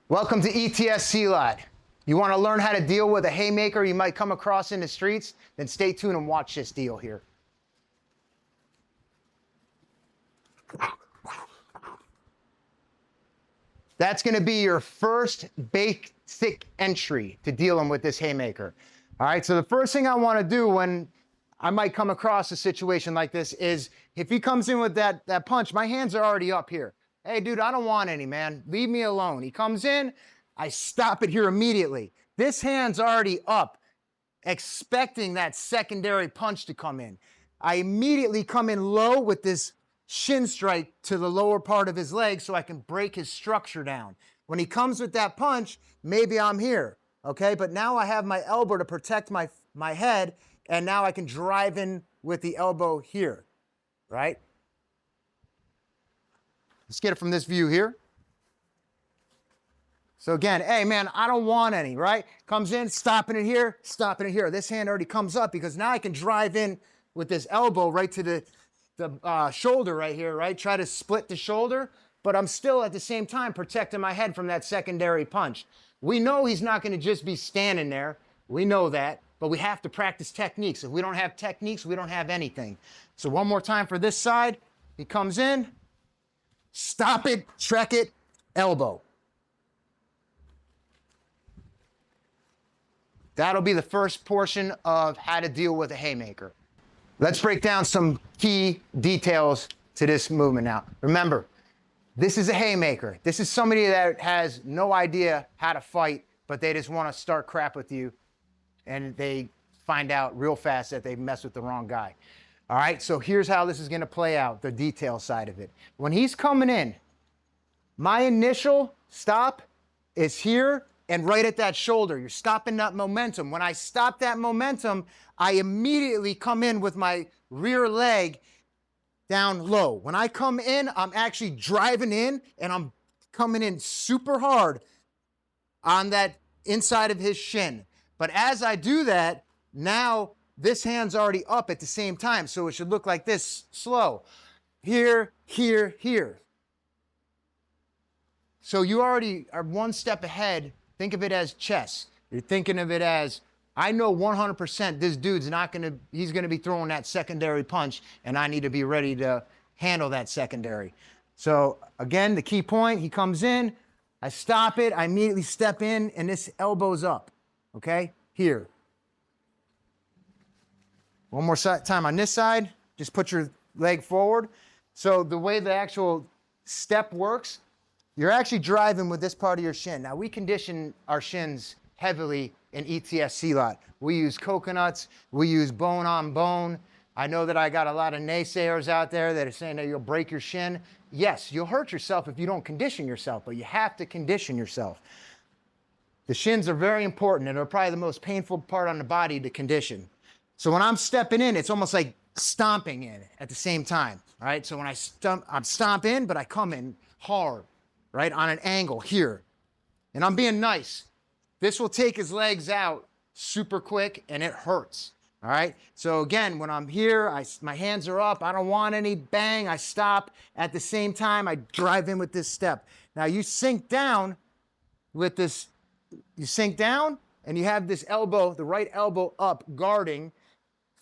Welcome to ETS Silat. You want to learn how to deal with a haymaker you might come across in the streets? Then stay tuned and watch this deal here. That's going to be your first basic entry to dealing with this haymaker. All right, so the first thing I want to do when I might come across a situation like this is if he comes in with that punch, my hands are already up here. Hey, dude, I don't want any, man. Leave me alone. He comes in, I stop it here immediately. This hand's already up, expecting that secondary punch to come in. I immediately come in low with this shin strike to the lower part of his leg so I can break his structure down. When he comes with that punch, maybe I'm here, okay? But now I have my elbow to protect my head, and now I can drive in with the elbow here, right? Let's get it from this view here. So again, hey man, I don't want any, right? Comes in, stopping it here, stopping it here. This hand already comes up because now I can drive in with this elbow right to the shoulder right here, right? Try to split the shoulder, but I'm still at the same time protecting my head from that secondary punch. We know he's not gonna just be standing there. We know that, but we have to practice techniques. If we don't have techniques, we don't have anything. So one more time for this side. He comes in, stop it, check it, elbow. That'll be the first portion of how to deal with a haymaker. Let's break down some key details to this movement now. Remember, this is a haymaker. This is somebody that has no idea how to fight, but they just want to start crap with you, and they find out real fast that they mess with the wrong guy. All right, so here's how this is going to play out, the detail side of it. When he's coming in, my initial stop is here and right at that shoulder. You're stopping that momentum. When I stop that momentum, I immediately come in with my rear leg down low. When I come in, I'm actually driving in and I'm coming in super hard on that inside of his shin. But as I do that, now this hand's already up at the same time. So it should look like this, slow. Here, here, here. So you already are one step ahead. Think of it as chess. You're thinking of it as, I know 100% this dude's he's gonna be throwing that secondary punch, and I need to be ready to handle that secondary. So again, the key point, he comes in, I stop it, I immediately step in, and this elbow's up, okay? Here. One more time on this side, just put your leg forward. So the way the actual step works, you're actually driving with this part of your shin. Now, we condition our shins heavily in ETS Silat. We use coconuts, we use bone on bone. I know that I got a lot of naysayers out there that are saying that you'll break your shin. Yes, you'll hurt yourself if you don't condition yourself, but you have to condition yourself. The shins are very important, and they're probably the most painful part on the body to condition. So when I'm stepping in, it's almost like stomping in at the same time, all right? So when I'm stomp in, but I come in hard, right, on an angle here. And I'm being nice. This will take his legs out super quick, and it hurts, all right? So again, when I'm here, my hands are up, I don't want any, bang, I stop. At the same time, I drive in with this step. Now you sink down with this, you sink down, and you have this elbow, the right elbow up, guarding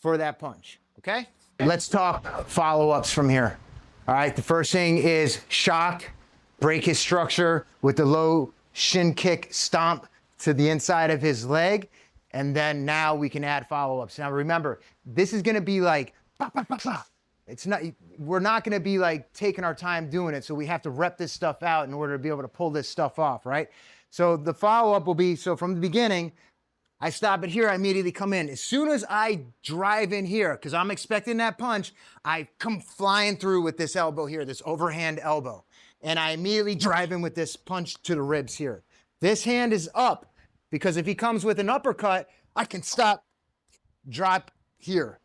for that punch, okay? Let's talk follow-ups from here. All right, the first thing is shock, break his structure with the low shin kick stomp to the inside of his leg, and then now we can add follow-ups. Now remember, this is gonna be like, bah, bah, bah, bah. We're not gonna be like taking our time doing it, so we have to rep this stuff out in order to be able to pull this stuff off, right? So the follow-up will be, so from the beginning, I stop it here, I immediately come in. As soon as I drive in here, because I'm expecting that punch, I come flying through with this elbow here, this overhand elbow. And I immediately drive in with this punch to the ribs here. This hand is up, because if he comes with an uppercut, I can stop, drop here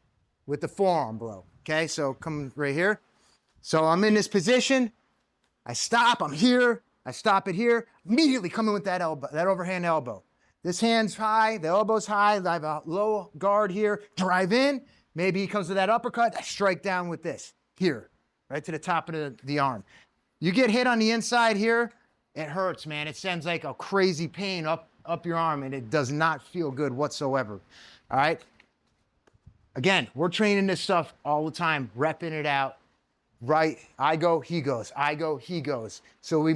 with the forearm blow, okay? So come right here. So I'm in this position, I stop, I'm here, I stop it here, immediately come in with that elbow, that overhand elbow. This hand's high, the elbow's high, I have a low guard here, drive in, maybe he comes with that uppercut, I strike down with this, here, right to the top of the arm. You get hit on the inside here, it hurts, man. It sends like a crazy pain up your arm, and it does not feel good whatsoever. All right. Again, we're training this stuff all the time, repping it out. Right, I go, he goes. I go, he goes. So we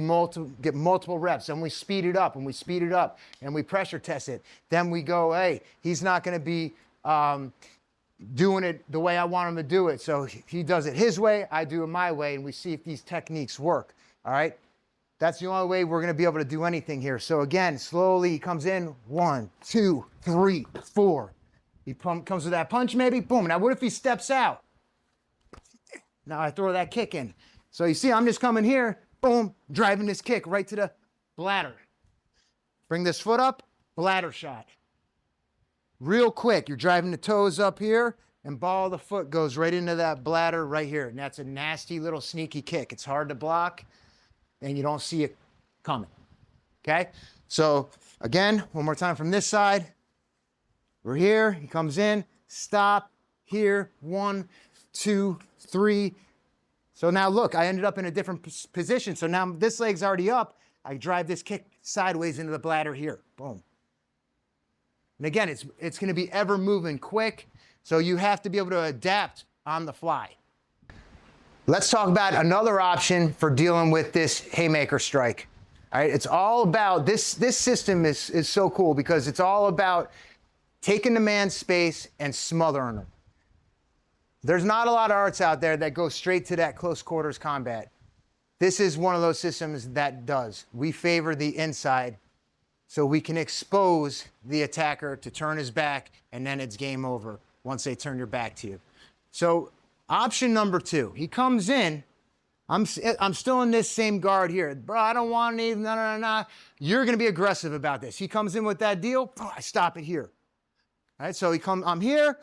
get multiple reps, and we speed it up, and we speed it up, and we pressure test it. Then we go, hey, he's not going to be doing it the way I want him to do it. So he does it his way, I do it my way, and we see if these techniques work. All right, that's the only way we're going to be able to do anything here. So again, slowly he comes in, 1, 2, 3, 4. He comes with that punch, maybe, boom. Now what if he steps out? Now I throw that kick in. So you see, I'm just coming here, boom, driving this kick right to the bladder. Bring this foot up, bladder shot. Real quick, you're driving the toes up here, and ball of the foot goes right into that bladder right here. And that's a nasty little sneaky kick. It's hard to block, and you don't see it coming. Okay? So again, one more time from this side. We're here, he comes in, stop, here, 1, 2, 3. So now look, I ended up in a different position. So now this leg's already up. I drive this kick sideways into the bladder here. Boom. And again, it's going to be ever moving quick. So you have to be able to adapt on the fly. Let's talk about another option for dealing with this haymaker strike. All right, it's all about this system is so cool because it's all about taking the man's space and smothering him. There's not a lot of arts out there that go straight to that close quarters combat. This is one of those systems that does. We favor the inside so we can expose the attacker to turn his back, and then it's game over once they turn your back to you. So option number 2, he comes in. I'm still in this same guard here. Bro, I don't want any, no. You're going to be aggressive about this. He comes in with that deal. I stop it here. All right, so I'm here.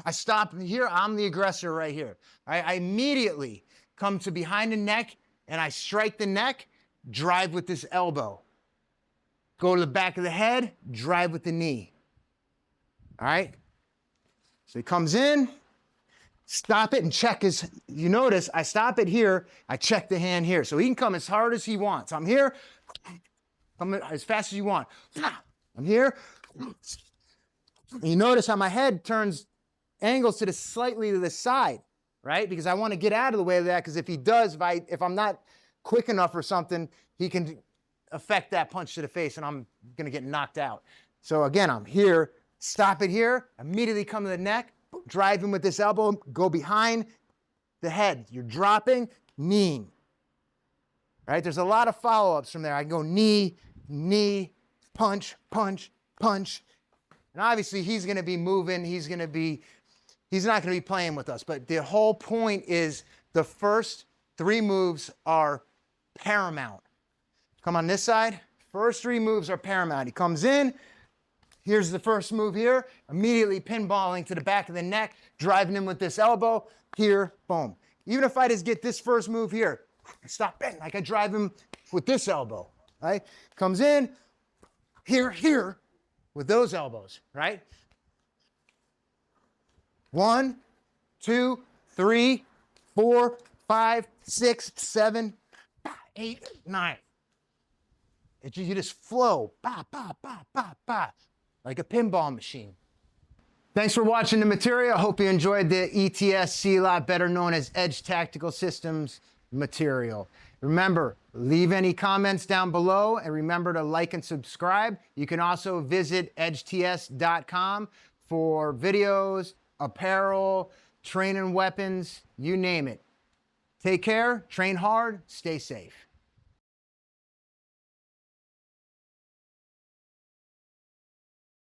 I stop here. I'm the aggressor right here. I immediately come to behind the neck, and I strike the neck, drive with this elbow. Go to the back of the head, drive with the knee. All right? So he comes in, stop it, and check his, you notice, I stop it here, I check the hand here. So he can come as hard as he wants. I'm here, come as fast as you want. I'm here. You notice how my head turns angles to the slightly to the side, right? Because I want to get out of the way of that, because if he does, if I'm not quick enough or something, he can affect that punch to the face and I'm going to get knocked out. So again, I'm here, stop it here, immediately come to the neck, drive him with this elbow, go behind the head. You're dropping, knee. Right? There's a lot of follow-ups from there. I can go knee, knee, punch, punch, punch. And obviously he's going to be moving, he's not going to be playing with us. But the whole point is the first 3 moves are paramount. Come on this side. First 3 moves are paramount. He comes in. Here's the first move here. Immediately pinballing to the back of the neck, driving him with this elbow. Here, boom. Even if I just get this first move here, stop bang, like I drive him with this elbow, right? Comes in, here, with those elbows, right? 1, 2, 3, 4, 5, 6, 7, 8, 9. You just flow, ba, ba, ba, ba, ba, like a pinball machine. Thanks for watching the material. I hope you enjoyed the ETS Silat, better known as Edge Tactical Systems material. Remember, leave any comments down below, and remember to like and subscribe. You can also visit edgets.com for videos, apparel, training weapons, you name it. Take care, train hard, stay safe.